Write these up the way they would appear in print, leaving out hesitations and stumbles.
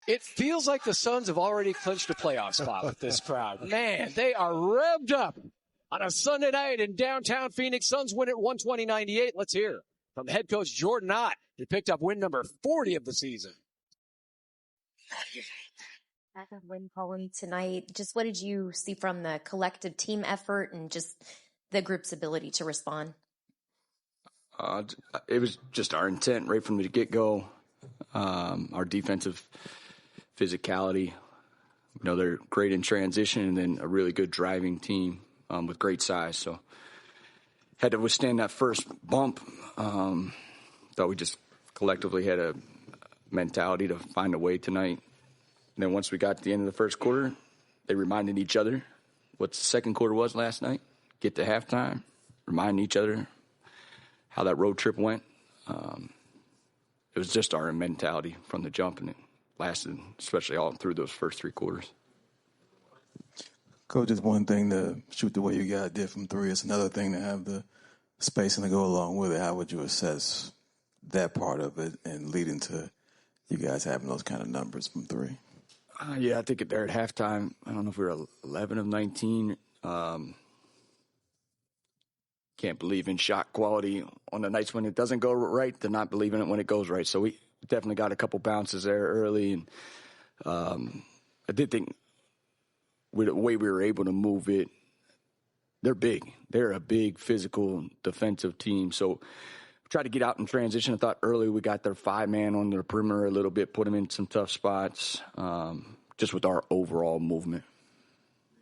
It feels like the Suns have already clinched a playoff spot with this crowd. Man, they are revved up on a Sunday night in downtown Phoenix. Suns win at 120-98. Let's hear from head coach Jordan Ott, who picked up win number 40 of the season. Second win, Colin, tonight. Just what did you see from the collective team effort and just the group's ability to respond? It was just our intent right from the get-go, our defensive physicality. They're great in transition, and then a really good driving team with great size. So had to withstand that first bump. Thought we just collectively had a mentality to find a way tonight. And then once we got to the end of the first quarter, they reminded each other what the second quarter was last night. Get to halftime, remind each other how that road trip went. It was just our mentality from the jump, and it lasted, especially all through those first three quarters. Coach, it's one thing to shoot the way you guys did from three. It's another thing to have the spacing to go along with it. How would you assess that part of it and leading to you guys having those kind of numbers from three? Yeah, I think there at halftime, I don't know if we were 11 of 19. Can't believe in shot quality on the nights when it doesn't go right. They're not believing it when it goes right. So we definitely got a couple bounces there early. And I did think with the way we were able to move it, they're big. They're a big physical defensive team. So try to get out in transition. I thought early we got their 5-man on their perimeter a little bit, put them in some tough spots, just with our overall movement.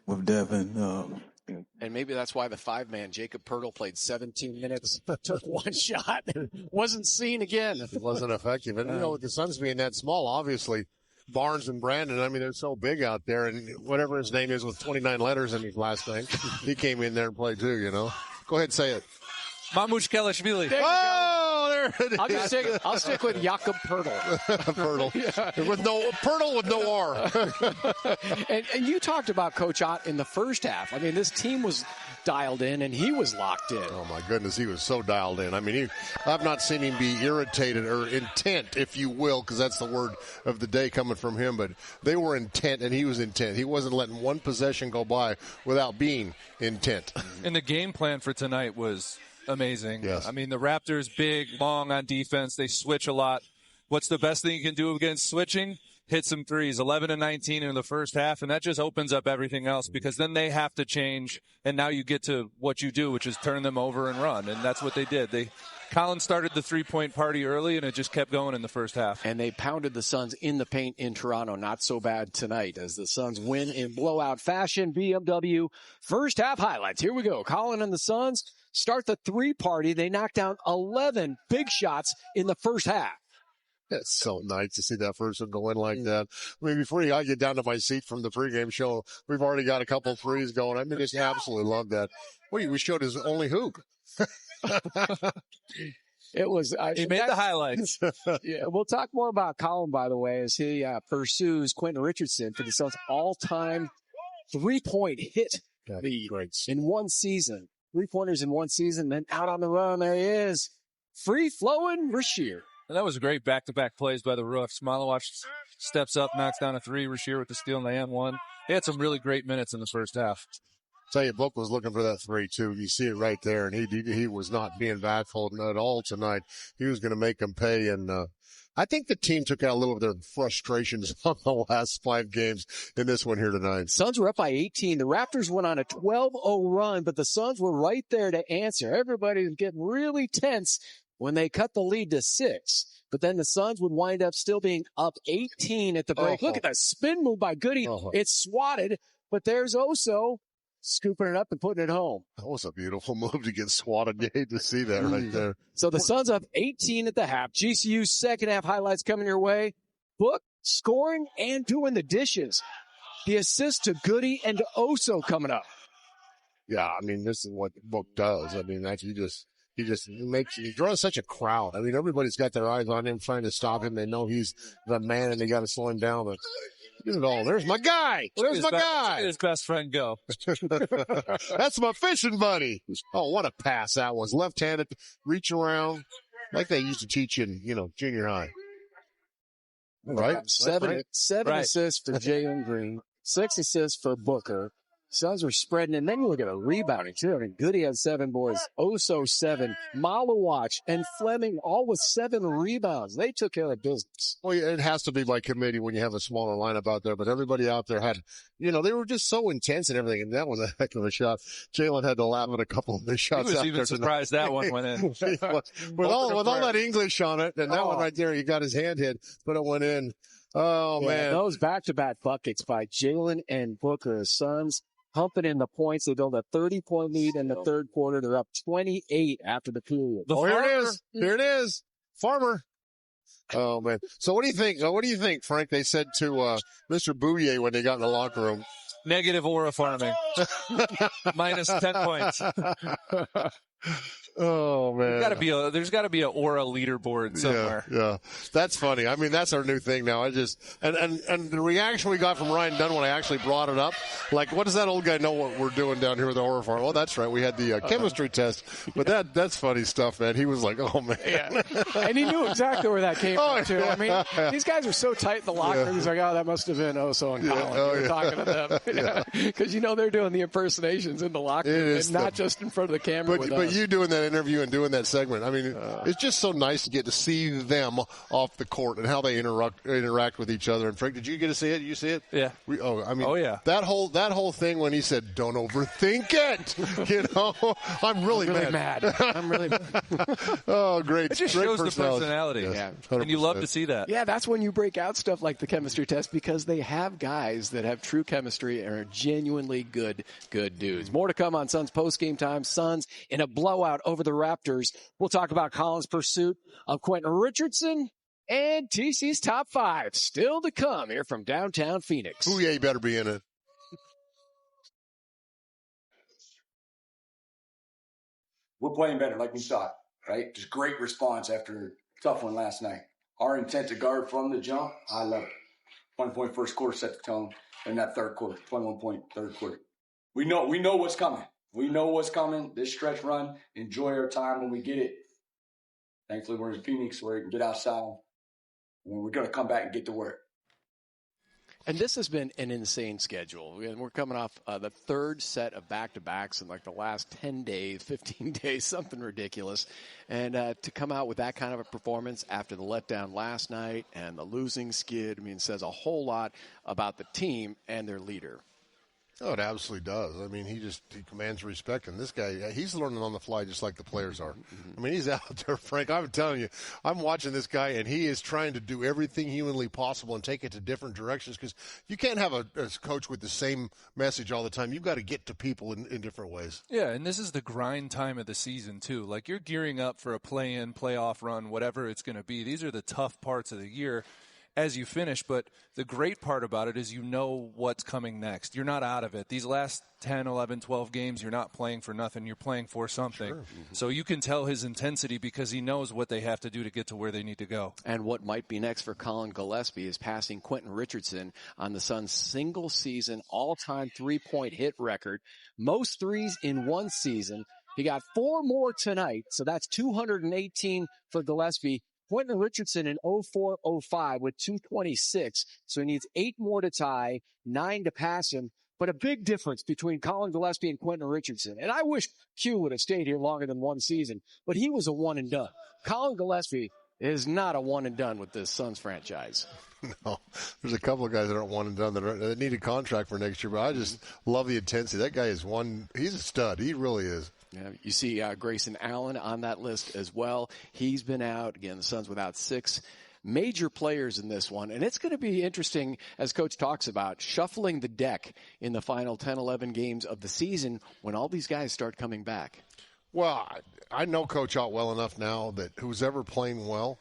With Devin, and maybe that's why the 5-man, Jacob Poeltl, played 17 minutes, took one shot, and wasn't seen again. It wasn't effective. And, with the Suns being that small, obviously, Barnes and Brandon, they're so big out there. And whatever his name is with 29 letters in his last name, he came in there and played too, Go ahead, say it. Mamushkelishvili. Oh, there it is. I'll stick with Jakob Poeltl. Poeltl. Yeah. Poeltl with no R. and you talked about Coach Ott in the first half. This team was dialed in, and he was locked in. Oh, my goodness, he was so dialed in. I've not seen him be irritated or intent, if you will, because that's the word of the day coming from him. But they were intent, and he was intent. He wasn't letting one possession go by without being intent. And the game plan for tonight was amazing. Yes. The Raptors, big, long on defense. They switch a lot. What's the best thing you can do against switching? Hit some threes, 11 and 19 in the first half, and that just opens up everything else because then they have to change, and now you get to what you do, which is turn them over and run, and that's what they did. Colin started the three-point party early, and it just kept going in the first half. And they pounded the Suns in the paint in Toronto. Not so bad tonight as the Suns win in blowout fashion. BMW first half highlights. Here we go. Colin and the Suns start the three party. They knock down 11 big shots in the first half. It's so nice to see that first one go in like that. Before I get down to my seat from the pregame show, we've already got a couple threes going. Just absolutely love that. We showed his only hoop. It was. He made the highlights. Yeah, we'll talk more about Colin, by the way, as he pursues Quentin Richardson for the Suns' all-time three-point hit lead in one season. 3-pointers in one season, then out on the run. There he is, free-flowing Rasheer. And that was great back-to-back plays by the Rough. Smallowatch steps up, knocks down a three. Rasheer with the steal and the and one. He had some really great minutes in the first half. Tell you, Book was looking for that three, too. You see it right there, and he was not being bashful at all tonight. He was going to make them pay, and I think the team took out a little of their frustrations on the last 5 games in this one here tonight. Suns were up by 18. The Raptors went on a 12-0 run, but the Suns were right there to answer. Everybody was getting really tense when they cut the lead to 6. But then the Suns would wind up still being up 18 at the break. Look at that spin move by Goody. It's swatted, but there's Oso scooping it up and putting it home. That was a beautiful move to get swatted. You hate to see that right there. So the Suns up 18 at the half. GCU's second half highlights coming your way. Book scoring and doing the dishes. The assist to Goody and to Oso coming up. Yeah, this is what Book does. He draws such a crowd. Everybody's got their eyes on him trying to stop him. They know he's the man and they got to slow him down, but get it all. There's my guy. There's my guy. His best friend go. That's my fishing buddy. Oh, what a pass that was. Left-handed, reach around, like they used to teach in, junior high. Right? Seven Right. assists for Jalen Green, 6 assists for Booker. Suns were spreading, and then you look at the rebounding too. I mean, Goody had 7 boards, Oso 7, Malawach and Fleming all with 7 rebounds. They took care of business. Well, it has to be by committee when you have a smaller lineup out there, but everybody out there had, they were just so intense and everything, and that was a heck of a shot. Jalen had to laugh at a couple of the shots. He was even surprised that one went in. with all that English on it, and that one right there, he got his hand hit, but it went in. Oh, yeah, man. Those back-to-back buckets by Jalen and Booker. Suns humping in the points. They build a 30-point lead in the third quarter. They're up 28 after the period. Here it is. Here it is. Farmer. Oh, man. So what do you think? What do you think, Frank? They said to Mr. Bouvier when they got in the locker room. Negative aura farming. Minus 10 points. Oh, man. There's got to be a aura leaderboard somewhere. Yeah. That's funny. I mean, that's our new thing now. And the reaction we got from Ryan Dunn when I actually brought it up, like, what does that old guy know what we're doing down here with the aura farm? Well, that's right. We had the chemistry test, but that's funny stuff, man. He was like, oh, man. Yeah. And he knew exactly where that came from, too. I mean, these guys are so tight in the locker room. He's like, that must have been Oso and Colin. You were talking to them. Because, they're doing the impersonations in the locker room and not just in front of the camera with us. But you doing that interview and doing that segment, I mean, it's just so nice to get to see them off the court and how they interact with each other. And Frank, did you get to see it? Did you see it? Yeah. Yeah. That whole thing when he said, "Don't overthink it," I'm really mad. I'm really mad. Oh, great! It just shows the personality. Yes, yeah, and you love to see that. Yeah, that's when you break out stuff like the chemistry test because they have guys that have true chemistry and are genuinely good dudes. More to come on Suns post-game time. Suns in a blowout over the Raptors. We'll talk about Colin's pursuit of Quentin Richardson and TC's top 5 still to come here from downtown Phoenix. Bouvier better be in it. We're playing better like we thought, right? Just great response after a tough one last night. Our intent to guard from the jump, I love it. 20-point first quarter set the tone in that third quarter, 21-point third quarter. We know what's coming. We know what's coming. This stretch run, enjoy our time when we get it. Thankfully, we're in Phoenix where we can get outside. And we're going to come back and get to work. And this has been an insane schedule. And we're coming off the third set of back-to-backs in like the last 10 days, 15 days, something ridiculous. And to come out with that kind of a performance after the letdown last night and the losing skid, says a whole lot about the team and their leader. Oh, it absolutely does. I mean, he commands respect. And this guy, he's learning on the fly just like the players are. I mean, he's out there, Frank. I'm telling you, I'm watching this guy, and he is trying to do everything humanly possible and take it to different directions because you can't have a coach with the same message all the time. You've got to get to people in different ways. Yeah, and this is the grind time of the season, too. Like, you're gearing up for a play-in, playoff run, whatever it's going to be. These are the tough parts of the year as you finish, but the great part about it is what's coming next. You're not out of it. These last 10, 11, 12 games, you're not playing for nothing. You're playing for something. Sure. Mm-hmm. So you can tell his intensity because he knows what they have to do to get to where they need to go. And what might be next for Colin Gillespie is passing Quentin Richardson on the Suns' single-season all-time three-point hit record. Most threes in one season. He got 4 more tonight, so that's 218 for Gillespie. Quentin Richardson in 04-05 with 226, so he needs 8 more to tie, 9 to pass him. But a big difference between Colin Gillespie and Quentin Richardson. And I wish Q would have stayed here longer than one season, but he was a one and done. Colin Gillespie is not a one and done with this Suns franchise. No, there's a couple of guys that aren't one and done that need a contract for next year, but I just love the intensity. That guy is he's a stud. He really is. Yeah, you see Grayson Allen on that list as well. He's been out. Again, the Suns without 6 major players in this one. And it's going to be interesting, as Coach talks about, shuffling the deck in the final 10, 11 games of the season when all these guys start coming back. Well, I know Coach Ott well enough now that who's ever playing well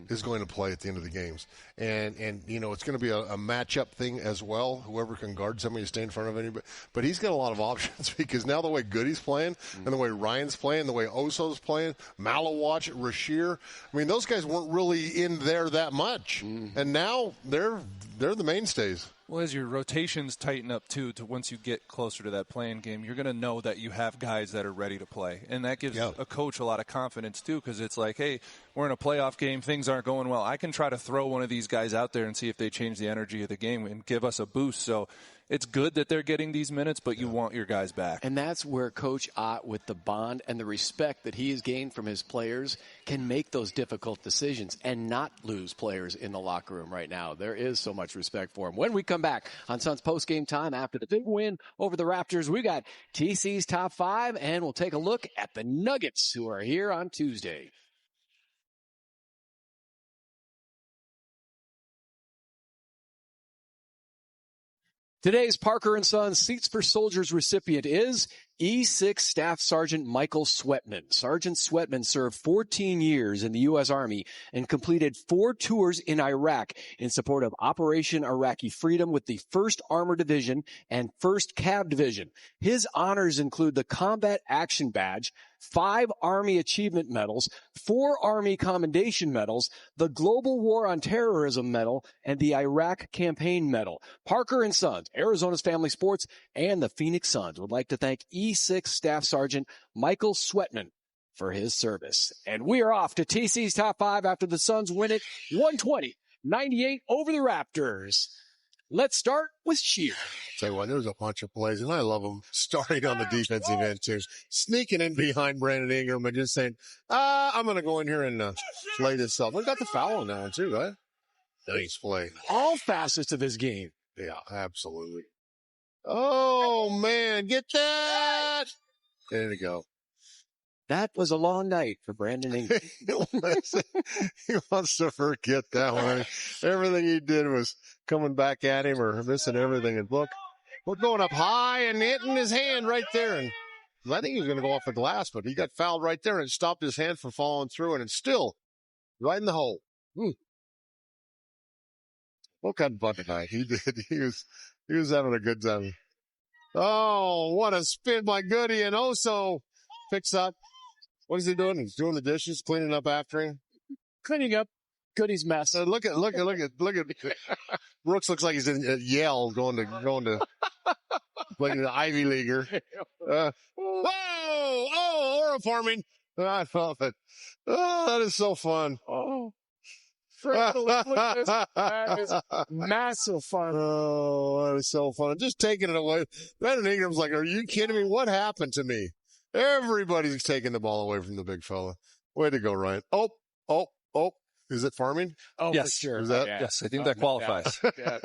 is going to play at the end of the games. And it's going to be a matchup thing as well, whoever can guard somebody, stay in front of anybody. But he's got a lot of options because now the way Goody's playing and the way Ryan's playing, the way Oso's playing, Malawach, Rasheer, those guys weren't really in there that much. And now they're the mainstays. Well, as your rotations tighten up, too, to once you get closer to that playing game, you're going to know that you have guys that are ready to play. And that gives a coach a lot of confidence, too, because it's like, hey, we're in a playoff game. Things aren't going well. I can try to throw one of these guys out there and see if they change the energy of the game and give us a boost. So it's good that they're getting these minutes, but you want your guys back. And that's where Coach Ott, with the bond and the respect that he has gained from his players, can make those difficult decisions and not lose players in the locker room right now. There is so much respect for him. When we come back on Suns post-game time after the big win over the Raptors, we got TC's Top 5, and we'll take a look at the Nuggets, who are here on Tuesday. Today's Parker & Sons Seats for Soldiers recipient is E6 Staff Sergeant Michael Sweatman. Sergeant Sweatman served 14 years in the U.S. Army and completed 4 tours in Iraq in support of Operation Iraqi Freedom with the 1st Armored Division and 1st Cav Division. His honors include the Combat Action Badge, 5 Army Achievement Medals, 4 Army Commendation Medals, the Global War on Terrorism Medal, and the Iraq Campaign Medal. Parker & Sons, Arizona's Family Sports, and the Phoenix Suns would like to thank E6 Staff Sergeant Michael Sweatman for his service. And we are off to TC's Top 5 after the Suns win it 120-98 over the Raptors. Let's start with Shear. Tell you what, there's a bunch of plays, and I love them starting on the defensive end, too. Sneaking in behind Brandon Ingram and just saying, I'm going to go in here and play this up. We got the foul on that one, too, right? Nice play. All facets of his game. Yeah, absolutely. Oh, man, get that. There you go. That was a long night for Brandon Ingram. He wants to forget that one. Everything he did was coming back at him or missing everything. And look, we're going up high and hitting his hand right there. And I think he was going to go off the glass, but he got fouled right there and stopped his hand from falling through. And it's still right in the hole. What kind of fun tonight he did. He was having a good time. Oh, what a spin by Goody. And Oso picks up. What is he doing? He's doing the dishes, cleaning up after him. Cleaning up Goody's mess. Look at Brooks looks like he's in Yale going to playing the Ivy Leaguer. Aura farming. I love it. Oh, that is so fun. Oh. That is massive fun. Oh, that is so fun. Just taking it away. Brandon Ingram's like, are you kidding me? What happened to me? Everybody's taking the ball away from the big fella. Way to go, Ryan. Oh. Is it farming? Oh, yes, for sure. Is that? Yes, I think that qualifies. Yeah.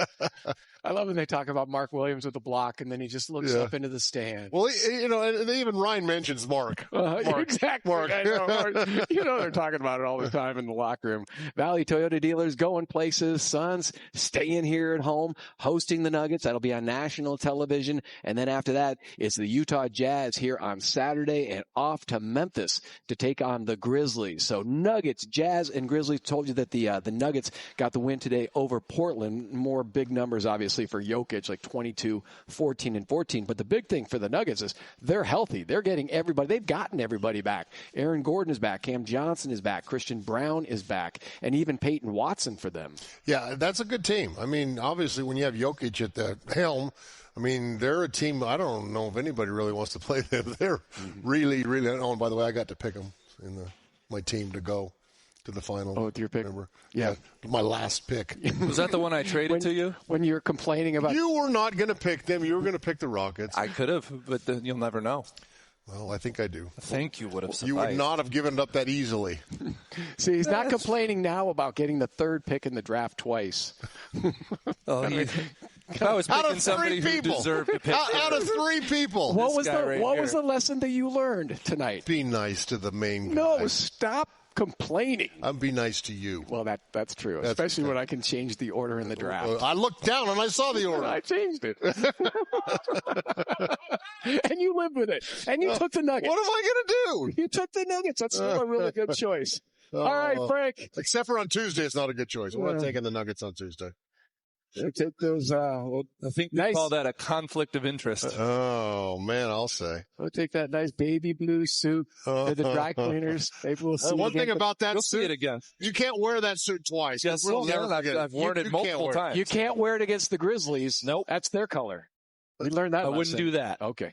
I love when they talk about Mark Williams with the block, and then he just looks up into the stand. Well, and even Ryan mentions Mark. Exactly. Mark. I know. They're talking about it all the time in the locker room. Valley Toyota dealers going places. Suns staying here at home, hosting the Nuggets. That'll be on national television. And then after that, it's the Utah Jazz here on Saturday and off to Memphis to take on the Grizzlies. So Nuggets, Jazz, and Grizzlies. Told you that the Nuggets got the win today over Portland. More big numbers, obviously, for Jokic, like 22, 14, and 14. But the big thing for the Nuggets is they're healthy. They're getting everybody. They've gotten everybody back. Aaron Gordon is back. Cam Johnson is back. Christian Brown is back. And even Peyton Watson for them. Yeah, that's a good team. I mean, obviously, when you have Jokic at the helm, I mean, they're a team. I don't know if anybody really wants to play them. They're really, really. Oh, and by the way, I got to pick them in my team to go to the final. Oh, with your pick? Remember? Yeah. My last pick. Was that the one I traded to you? When you were complaining about... You were not going to pick them. You were going to pick the Rockets. I could have, but then you'll never know. Well, I think I do. Thank you would have sufficed. You would not have given it up that easily. See, he's not complaining now about getting the 3rd pick in the draft twice. If I was picking somebody who deserved to pick out of 3 people. What was the lesson that you learned tonight? Be nice to the main guy. No, stop complaining. I'll be nice to you. Well, that's true, especially when I can change the order in the draft. I looked down and I saw the order. I changed it. And you lived with it. And you took the Nuggets. What am I going to do? You took the Nuggets. That's still a really good choice. All right, Frank. Except for on Tuesday, it's not a good choice. We're not taking the Nuggets on Tuesday. Take those, I think they call that a conflict of interest. Oh, man, I'll say. We'll take that nice baby blue suit to the dry cleaners. Maybe we'll see one thing about that You'll suit, see it again. you can't wear that suit twice. Yes, I've worn it multiple times. You can't wear it against the Grizzlies. Nope. That's their color. We learned that. I wouldn't do that. Okay.